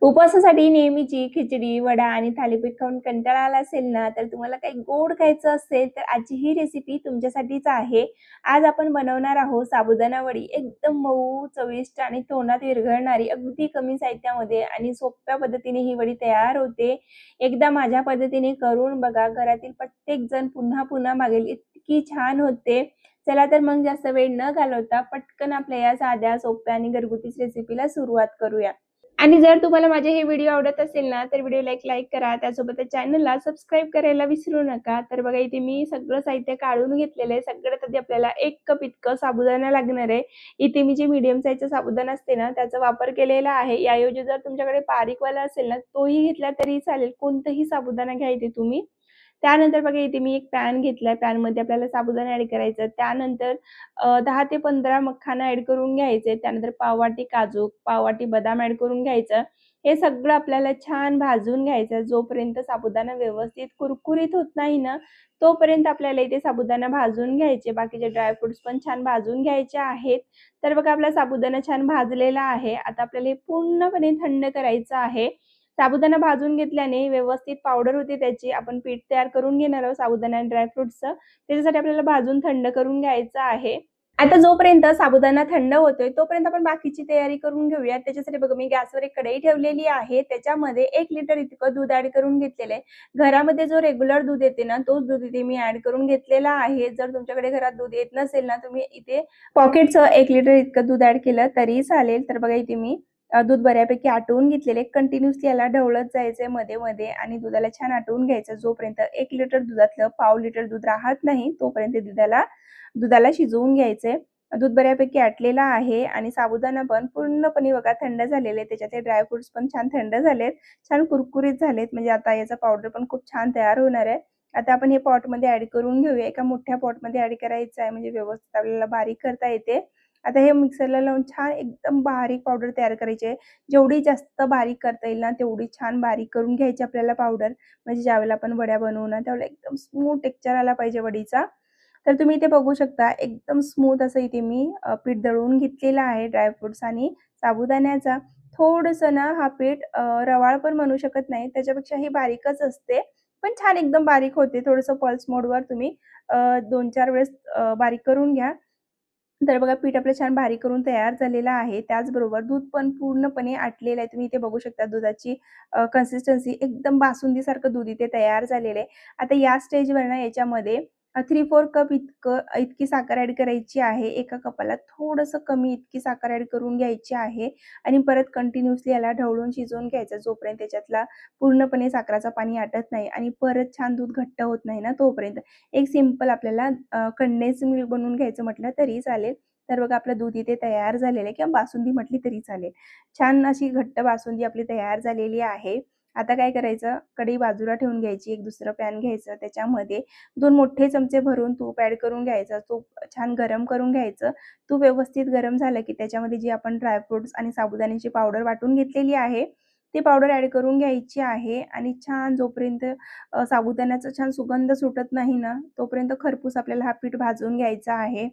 उपवासासाठी नेहमीची खिचडी, वडा आणि थालीपीठ खाऊन कंटाळा आला असेल ना, तर तुम्हाला काही गोड खायचं असेल, तर आजची ही रेसिपी तुमच्यासाठीच आहे. आज आपण बनवणार आहोत साबुदाणा वडी. एकदम मऊ, चविष्ट आणि तोंडात विरघळणारी, अगदी कमी साहित्यामध्ये आणि सोप्या पद्धतीने ही वडी तयार होते. एकदा माझ्या पद्धतीने करून बघा, घरातील प्रत्येक जण पुन्हा-पुन्हा मागेल, इतकी छान होते. चला तर मग जास्त वेळ न घालवता पटकन आपल्या या साध्या, सोप्या आणि घरगुती रेसिपीला सुरुवात करूया. आणि जर तुम्हाला माझे हे व्हिडिओ आवडत असेल ना, तर व्हिडिओला एक लाईक करा. त्यासोबतच चॅनलला सबस्क्राईब करायला विसरू नका. तर बघा इथे मी सगळं साहित्य काढून घेतलेलं आहे. सगळ्यात आधी आपल्याला 1 कप इतकं साबुदाणा लागणार आहे. इथे मी जे मीडियम साईजचा साबुदाणा असते ना, त्याचा वापर केलेला आहे. याऐवजी जर तुमच्याकडे बारीकवाला असेल ना, तोही घेतला तरी चालेल. कोणताही साबुदाणा घ्या इथे तुम्ही. त्यानंतर बघा इथे मी एक पॅन घेतलाय. पॅनमध्ये आपल्याला साबुदाणा ॲड करायचा. त्यानंतर 10 ते 15 मखाना ॲड करून घ्यायचे. त्यानंतर पाववाटी काजू, पाववाटी बदाम ॲड करून घ्यायचं. हे सगळं आपल्याला छान भाजून घ्यायचं. जोपर्यंत साबुदाणा व्यवस्थित कुरकुरीत होत नाही ना, तोपर्यंत आपल्याला इथे साबुदाणा भाजून घ्यायचे. बाकीचे ड्राय फ्रुट्स पण छान भाजून घ्यायचे आहेत. तर बघा आपला साबुदाणा छान भाजलेला आहे. आता आपल्याला हे पूर्णपणे थंड करायचं आहे. साबुदाणा भाजून घेतल्याने व्यवस्थित पावडर होते त्याची. आपण पीठ तयार करून घेणार आहोत साबुदाणा आणि ड्रायफ्रुट्सचं. त्याच्यासाठी आपल्याला भाजून थंड करून घ्यायचं आहे. आता जोपर्यंत साबुदाणा थंड होतोय, तोपर्यंत आपण बाकीची तयारी करून घेऊया. त्याच्यासाठी बघा मी गॅसवर एक कढई ठेवलेली आहे. त्याच्यामध्ये 1 लिटर इतकं दूध ॲड करून घेतलेलं आहे. घरामध्ये जो रेग्युलर दूध येते ना, तोच दूध इथे मी ॲड करून घेतलेला आहे. जर तुमच्याकडे घरात दूध येत नसेल ना, तुम्ही इथे पॉकेटचं 1 लिटर इतकं दूध ॲड केलं तरी चालेल. तर बघा इथे मी दूध बऱ्यापैकी आटवून घेतलेले. कंटिन्यूअसली याला ढवळत जायचंय मध्ये-मध्ये आणि दुधाला छान आटवून घ्यायचं. जोपर्यंत 1 लिटर दुधातलं पाव लिटर दूध राहत नाही, तोपर्यंत दुधाला शिजवून घ्यायचंय. दूध बऱ्यापैकी आटलेलं आहे आणि साबुदाणा पण पूर्णपणे बघा थंड झालेले आहे. त्याच्यातले ड्राय फ्रुट्स पण छान थंड झालेत, छान कुरकुरीत झालेत. म्हणजे आता याचा पावडर पण खूप छान तयार होणार आहे. आता आपण हे पॉटमध्ये ॲड करून घेऊया. एका मोठ्या पॉटमध्ये ॲड करायचं आहे म्हणजे व्यवस्थित आपल्याला बारीक करता येते. आता हे मिक्सरला लावून छान एकदम बारीक पावडर तयार करायची आहे. जेवढी जास्त बारीक करता येईल ना, तेवढी छान बारीक करून घ्यायची आपल्याला पावडर. म्हणजे ज्यावेळेला आपण वड्या बनवू ना, त्यावेळेला एकदम स्मूथ टेक्स्चर आला पाहिजे वडीचा. तर तुम्ही इथे बघू शकता एकदम स्मूथ असं इथे मी पीठ दळून घेतलेलं आहे ड्रायफ्रुट्स आणि साबुदाण्याचा. थोडंसं ना हा पीठ रवाळ पण म्हणू शकत नाही, त्याच्यापेक्षा ही बारीकच असते. पण छान एकदम बारीक होते. थोडंसं पल्स मोडवर तुम्ही 2-4 वेळेस बारीक करून घ्या. तर बघा पीठ आपलं छान बारीक करून तयार झालेलं आहे. त्याचबरोबर दूध पण पूर्णपणे आटलेलं आहे. तुम्ही इथे बघू शकता दुधाची कन्सिस्टन्सी एकदम बासुंदीसारखं दूध इथे तयार झालेलं आहे. आता या स्टेजवर ना याच्यामध्ये 3/4 कप इतकी साखर ॲड करायची आहे. एका कपाला थोडंसं कमी इतकी साखर ॲड करून घ्यायची आहे आणि परत कंटिन्यूअसली याला ढवळून शिजवून घ्यायचं. जोपर्यंत त्याच्यातला पूर्णपणे साखराचं पाणी आटत नाही आणि परत छान दूध घट्ट होत नाही ना तोपर्यंत. एक सिंपल आपल्याला कंडेन्स मिल्क बनवून घ्यायचं म्हटलं तरी चालेल. तर बघा आपलं दूध इथे तयार झालेलं आहे किंवा बासुंदी म्हटली तरी चालेल. छान अशी घट्ट बासुंदी आपली तयार झालेली आहे. आता काय करायचं, कढई बाजूला ठेवून घ्यायची. एक दुसरं पॅन घ्यायचं. त्याच्यामध्ये 2 मोठे चमचे भरून तूप ॲड करून घ्यायचं. तूप छान गरम करून घ्यायचं. तूप व्यवस्थित गरम झालं की त्याच्यामध्ये जी आपण ड्रायफ्रुट्स आणि साबुदाण्याची पावडर वाटून घेतलेली आहे, ती पावडर ॲड करून घ्यायची आहे आणि छान जोपर्यंत साबुदाण्याचा छान सुगंध सुटत नाही ना, तोपर्यंत खरपूस आपल्याला हा पीठ भाजून घ्यायचा आहे.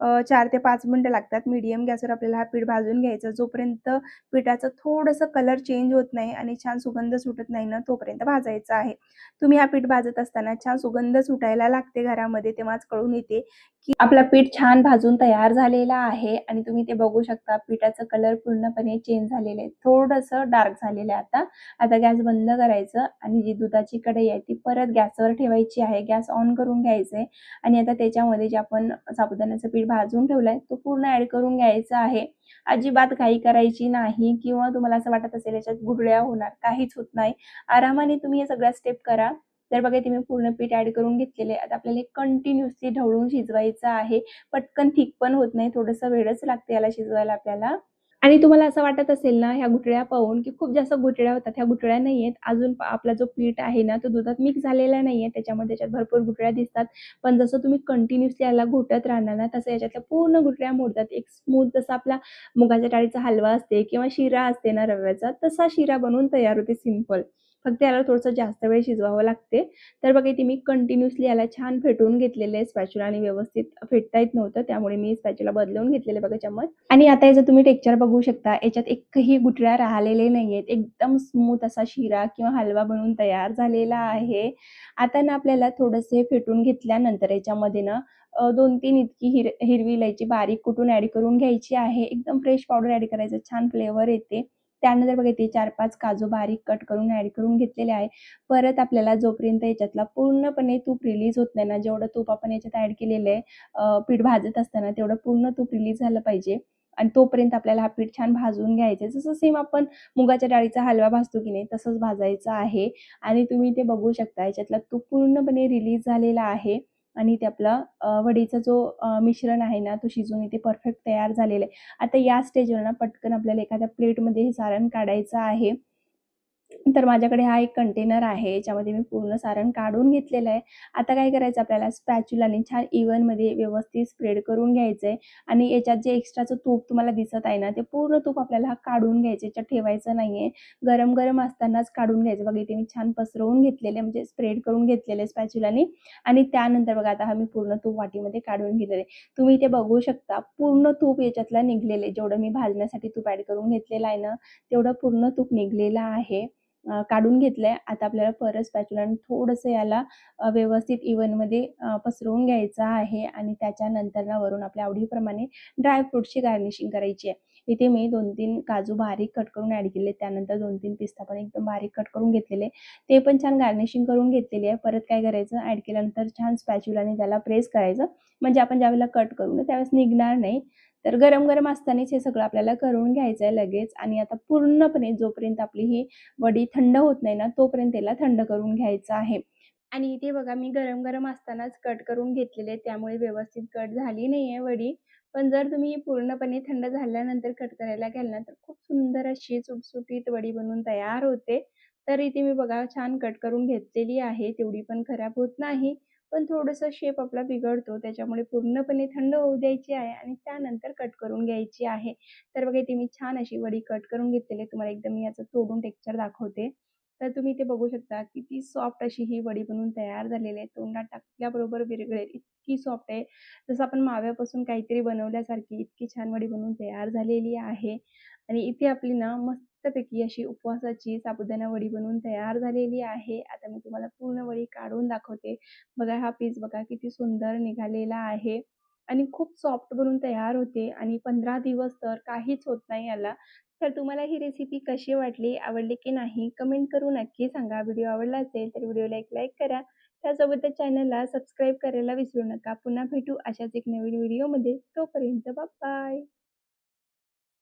4 ते 5 मिनिटं लागतात. मीडियम गॅसवर आपल्याला हा पीठ भाजून घ्यायचा. जोपर्यंत पिठाचं थोडंसं कलर चेंज होत नाही आणि छान सुगंध सुटत नाही ना, तोपर्यंत भाजायचा आहे. तुम्ही हा पीठ भाजत असताना छान सुगंध सुटायला लागते घरामध्ये, तेव्हाच कळून येते की आपलं पीठ छान भाजून तयार झालेला आहे आणि तुम्ही ते बघू शकता पिठाचा कलर पूर्णपणे चेंज झालेला आहे. थोडंसं डार्क झालेलं आहे आता. आता गॅस बंद करायचं आणि जी दुधाची कढई आहे ती परत गॅसवर ठेवायची आहे. गॅस ऑन करून घ्यायचं आहे आणि आता त्याच्यामध्ये जे आपण साबुदाण्याचं पीठ भाजून ठेवलंय तो पूर्ण ॲड करून घ्यायचा आहे. अजिबात घाई करायची नाही किंवा तुम्हाला असं वाटत असेल याच्यात गुठळ्या होणार, काहीच होत नाही. आरामाने तुम्ही या सगळ्या स्टेप करा. तर बघा इथे मी पूर्ण पीठ ॲड करून घेतलेले आहे. आता आपल्याला हे कंटिन्यूअसली ढवळून शिजवायचं आहे. पटकन थिक पण होत नाही, थोडंसं वेळच लागते याला शिजवायला आपल्याला. आणि तुम्हाला असं वाटत असेल ना ह्या गुठळ्या पाहून, की खूप जास्त गुठळ्या होतात. ह्या गुठळ्या नाहीयेत. अजून आपला जो पीठ आहे ना, तो दुधात मिक्स झालेला नाहीये. त्याच्यात भरपूर गुठळ्या दिसतात. पण जसं तुम्ही कंटिन्यूअसली याला घोटत राहणार ना, तसं याच्यातल्या पूर्ण गुठळ्या मोडतात. एक स्मूथ जसा आपला मुगाच्या डाळीचा हलवा असते किंवा शिरा असते ना रव्याचा, तसा शिरा बनवून तयार होते सिंपल. फक्त याला थोडंसं जास्त वेळ शिजवावं लागते. तर बघा इथे मी कंटिन्युअसली याला छान फेटून घेतलेलं आहे स्पॅच्युलाने, व्यवस्थित फेटता येत नव्हतं त्यामुळे मी स्पॅच्युला बदलवून घेतलेले बघा चम्मच. आणि आता याचं तुम्ही टेक्स्चर बघू शकता. याच्यात एकही गुठळ्या राहिलेले नाहीयेत. एकदम स्मूथ असा शिरा किंवा हलवा बनून तयार झालेला आहे. आता ना आपल्याला थोडंसे फेटून घेतल्यानंतर याच्यामध्ये ना 2-3 इतकी हिरवी इलायची बारीक कुटून ॲड करून घ्यायची आहे. एकदम फ्रेश पावडर ॲड करायचं, छान फ्लेवर येते. त्यानंतर बघा इथे 4-5 काजू बारीक कट करून ॲड करून घेतलेले आहे. परत आपल्याला जोपर्यंत याच्यातला पूर्णपणे तूप रिलीज होत नाही ना, जेवढं तूप आपण याच्यात ॲड केलेलं आहे पीठ भाजत असताना तेवढं पूर्ण तूप रिलीज झालं पाहिजे आणि तोपर्यंत आपल्याला हा पीठ छान भाजून घ्यायचं. जसं सेम आपण मुगाच्या डाळीचा हलवा भाजतो की नाही तसंच भाजायचं आहे. आणि तुम्ही ते बघू शकता याच्यातला तूप पूर्णपणे रिलीज झालेला आहे आणि ते आपला वडीचा जो मिश्रण आहे ना, तो शिजून इथे परफेक्ट तयार झालेला आहे. आता या स्टेजवर ना पटकन आपल्याला एखाद्या प्लेटमध्ये हे सारण काढायचं आहे. तर माझ्याकडे हा एक कंटेनर आहे. याच्यामध्ये मी पूर्ण सारण काढून घेतलेलं आहे. आता काय करायचं आपल्याला स्पॅच्युलाने छान इव्हनमध्ये व्यवस्थित स्प्रेड करून घ्यायचं आहे आणि याच्यात जे एक्स्ट्राचं तूप तुम्हाला दिसत आहे ना, ते पूर्ण तूप आपल्याला काढून घ्यायचं, याच्यात ठेवायचं नाहीये. गरम-गरम असतानाच काढून घ्यायचं. बघा इथे मी छान पसरवून घेतलेले म्हणजे स्प्रेड करून घेतलेले स्पॅच्युलाने आणि त्यानंतर बघा आता हा मी पूर्ण तूप वाटीमध्ये काढून घेतलेलं आहे. तुम्ही इथे बघू शकता पूर्ण तूप याच्यातलं निघलेलं आहे. जेवढं मी भाजण्यासाठी तूप ॲड करून घेतलेलं आहे ना, तेवढं पूर्ण तूप निघलेलं आहे. काढून घेतलंय. आता आपल्याला परत स्पॅच्युलाने थोडंसं याला व्यवस्थित इव्हनमध्ये पसरवून घ्यायचं आहे आणि त्याच्यानंतर ना वरून आपल्या आवडीप्रमाणे ड्राय फ्रूट्सची गार्निशिंग करायची आहे. इथे मी 2-3 काजू बारीक कट करून ॲड केले. त्यानंतर 2-3 पिस्ता पण एकदम बारीक कट करून घेतलेले. ते पण छान गार्निशिंग करून घेतलेली आहे. परत काय करायचं ॲड केल्यानंतर छान स्पॅच्युलाने त्याला प्रेस करायचं. म्हणजे आपण ज्यावेळेला कट करू ना त्यावेळेस निघणार नाही. तर गरम-गरम असतानाच हे सगळं आपल्याला करून घ्यायचं आहे लगेच आणि आता पूर्णपणे जोपर्यंत आपली ही वडी थंड होत नाही ना, तोपर्यंत त्याला थंड करून घ्यायचं आहे. आणि इथे बघा मी गरम-गरम असतानाच कट करून घेतलेले आहे, त्यामुळे व्यवस्थित कट झाली नाहीये वडी. पण जर तुम्ही पूर्णपणे थंड झाल्यानंतर कट करायला घ्याल ना, तर खूप सुंदर अशी सुटसुटीत वडी बनून तयार होते. तर इथे मी बघा छान कट करून घेतलेली आहे. तेवढी पण खराब होत नाही. पण थोडंसं शेप आपला बिघडतो. त्याच्यामुळे पूर्णपणे थंड होऊ द्यायची आहे आणि त्यानंतर कट करून घ्यायची आहे. तर बघा इथे मी छान अशी वडी कट करून घेतलेली आहे. तुम्हाला एकदम मी याचं तोडून टेक्स्चर दाखवते. तर तुम्ही इथे बघू शकता किती सॉफ्ट अशी ही वडी बनवून तयार झालेली आहे. तोंडात टाकल्याबरोबर विरघळेल इतकी सॉफ्ट आहे. जसं आपण माव्यापासून काहीतरी बनवल्यासारखी इतकी छान वडी बनवून तयार झालेली आहे. आणि इथे आपली ना मस्तपैकी अशी उपवासाची साबुदाणा वडी बनवून तयार झालेली आहे. आता मी तुम्हाला पूर्ण वडी काढून दाखवते. बघा हा पीस बघा किती सुंदर निघालेला आहे आणि खूप सॉफ्ट बनून तयार होते आणि 15 दिवस तर काहीच होत नाही याला. तर तुम्हाला ही रेसिपी कशी वाटली, आवडली की नाही कमेंट करून नक्की सांगा. व्हिडिओ आवडला असेल तर व्हिडिओला एक लाईक करा. त्यासोबतच चॅनलला सबस्क्राईब करायला विसरू नका. पुन्हा भेटू अशाच एक नवीन व्हिडिओमध्ये. तोपर्यंत बाय.